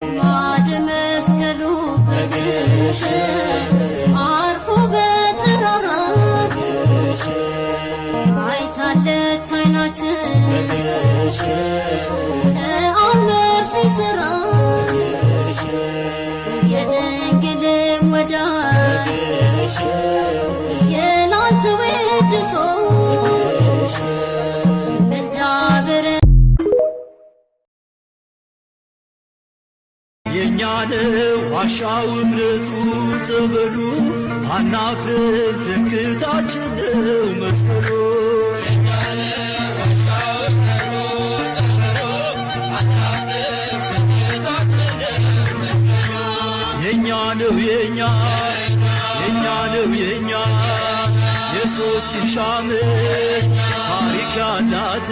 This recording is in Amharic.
ባድ መስቀሉ በግሸን አርፎ በተራራ አይታለች አይናችን ተአምር ሲሰራ የድንግልም ወዳጅ የላንተ ወድሶ የኛን ዋሻው እምነቱ ጸበሉ አናፍርም ትምክህታችን ነው መስቀሉ የኛን ዋሻው እምነቱ ጸበሉ አናፍርም ትምክህታችን ነው መስቀሉ የኛ ነው የኛ ነው የኛ የ3,000 ዓመት ታሪክ ያላት